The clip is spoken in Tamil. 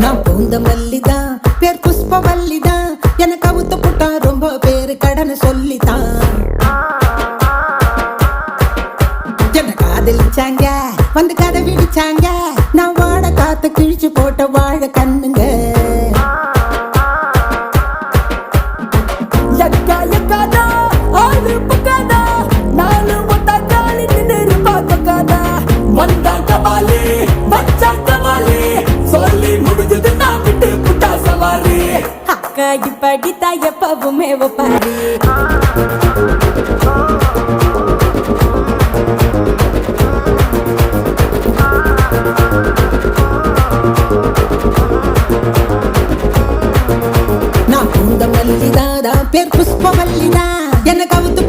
நான் பூந்த மல்லிதான், பேர் புஷ்பவல்லிதான். எனக்கு அவுத்து புட்டா ரொம்ப பேரு கடனை சொல்லித்தான். என்ன காதலிச்சாங்க, வந்து கதை விடிச்சாங்க. நான் வாட காத்து கிழிச்சு போட்ட வாழ கண்ணுங்க. படித்தா எப்பவுமே ஒப்பாரி. நான் பூந்த மல்லிதான், பேர் புஷ்பவல்லிதான். எனக்கு அவுத்து